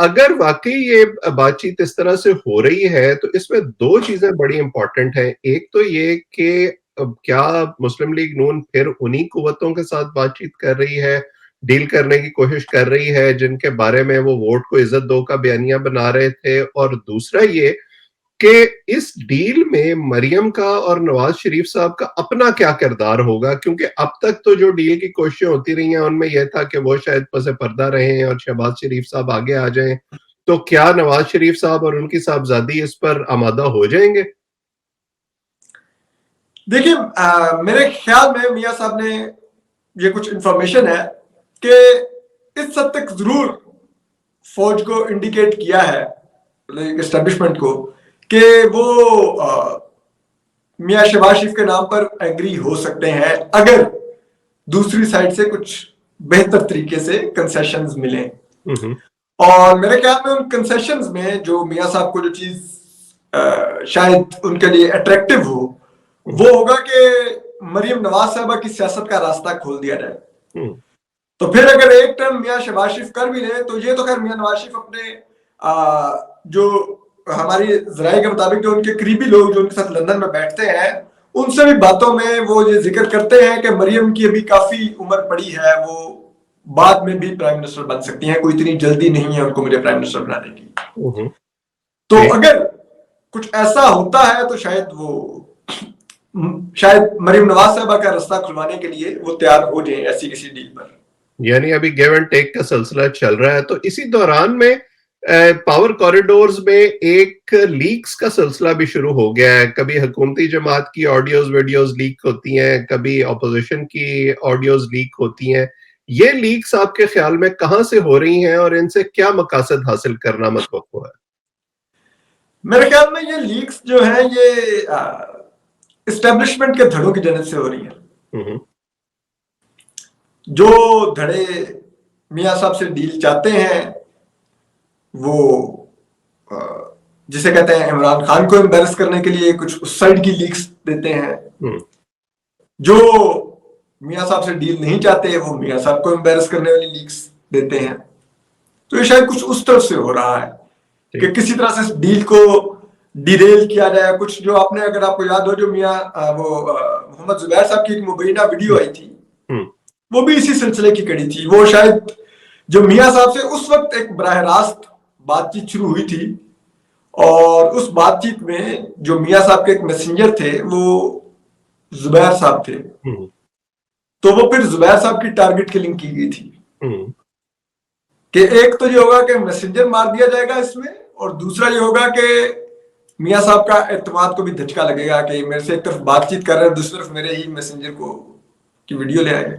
اگر واقعی یہ بات چیت اس طرح سے ہو رہی ہے تو اس میں دو چیزیں بڑی امپورٹنٹ ہیں. ایک تو یہ کہ کیا مسلم لیگ نون پھر انہی قوتوں کے ساتھ بات چیت کر رہی ہے, ڈیل کرنے کی کوشش کر رہی ہے, جن کے بارے میں وہ ووٹ کو عزت دو کا بیانیہ بنا رہے تھے. اور دوسرا یہ کہ اس ڈیل میں مریم کا اور نواز شریف صاحب کا اپنا کیا کردار ہوگا, کیونکہ اب تک تو جو ڈیل کی کوششیں ہوتی رہی ہیں ان میں یہ تھا کہ وہ شاید پس پردہ رہیں اور شہباز شریف صاحب آگے آ جائیں. تو کیا نواز شریف صاحب اور ان کی صاحبزادی اس پر آمادہ ہو جائیں گے؟ دیکھیں میرے خیال میں میاں صاحب نے یہ کچھ انفارمیشن ہے کہ اس حد تک ضرور فوج کو انڈیکیٹ کیا ہے اسٹیبلشمنٹ کو کہ وہ میاں شہباز شریف کے نام پر ایگری ہو سکتے ہیں اگر دوسری سائڈ سے کچھ بہتر طریقے سے کنسیشنز ملیں. اور میرے خیال میں ان کنسیشنز میں جو میاں صاحب کو جو چیز شاید ان کے لیے اٹریکٹیو ہو وہ ہوگا کہ مریم نواز صاحبہ کی سیاست کا راستہ کھول دیا جائے. تو پھر اگر ایک ٹرم میاں شہباز شریف کر بھی لیں تو یہ تو خیر میاں نواز شریف اپنے جو ہماری ذرائع کے مطابق جو ان کے قریبی لوگ جو ان کے ساتھ لندن میں بیٹھتے ہیں ان سے بھی باتوں میں وہ یہ ذکر کرتے ہیں کہ مریم کی ابھی کافی عمر پڑی ہے, وہ بعد میں بھی پرائم منسٹر بن سکتی ہیں, کوئی اتنی جلدی نہیں ہے ان کو مجھے پرائم منسٹر بنانے کی. تو اگر کچھ ایسا ہوتا ہے تو شاید مریم نواز صاحبہ کا راستہ کھلوانے کے لیے وہ تیار ہو جائیں ایسی کسی ڈیل پر. یعنی ابھی گیو اینڈ ٹیک کا سلسلہ چل رہا ہے. تو اسی دوران میں پاور کوریڈورز میں ایک لیکس کا سلسلہ بھی شروع ہو گیا ہے. کبھی حکومتی جماعت کی آڈیوز ویڈیوز لیک ہوتی ہیں, کبھی اپوزیشن کی آڈیوز لیک ہوتی ہیں. یہ لیکس آپ کے خیال میں کہاں سے ہو رہی ہیں اور ان سے کیا مقاصد حاصل کرنا متوقع ہے؟ میرے خیال میں یہ لیکس جو ہیں یہ اسٹیبلشمنٹ کے دھڑوں کی جانب سے ہو رہی ہیں. جو دھڑے میاں صاحب سے ڈیل چاہتے ہیں وہ جسے کہتے ہیں عمران خان کو امبیرس کرنے کے لیے کچھ اس سائڈ کی لیکس دیتے ہیں. جو میاں صاحب سے ڈیل نہیں چاہتے وہ میاں صاحب کو امبیرس کرنے والی لیکس دیتے ہیں. تو یہ شاید کچھ اس طرف سے ہو رہا ہے کہ کسی طرح سے ڈیل کو ڈیریل کیا جائے. کچھ جو آپ نے اگر آپ کو یاد ہو جو میاں وہ محمد زبیر صاحب کی ایک مبینہ ویڈیو آئی تھی وہ بھی اسی سلسلے کی کڑی تھی. وہ شاید جو میاں صاحب سے اس وقت ایک براہ راست بات چیت شروع ہوئی تھی اور اس بات چیت میں جو میاں صاحب کے ایک میسنجر تھے وہ زبیر صاحب تھے. تو وہ پھر زبیر صاحب کی ٹارگٹ کلنگ کی گئی تھی کہ ایک تو یہ ہوگا کہ میسنجر مار دیا جائے گا اس میں, اور دوسرا یہ ہوگا کہ میاں صاحب کا اعتماد کو بھی دھچکا لگے گا کہ میرے سے ایک طرف بات چیت کر رہے ہیں دوسری طرف میرے ہی میسنجر کو کی ویڈیو لے آئے.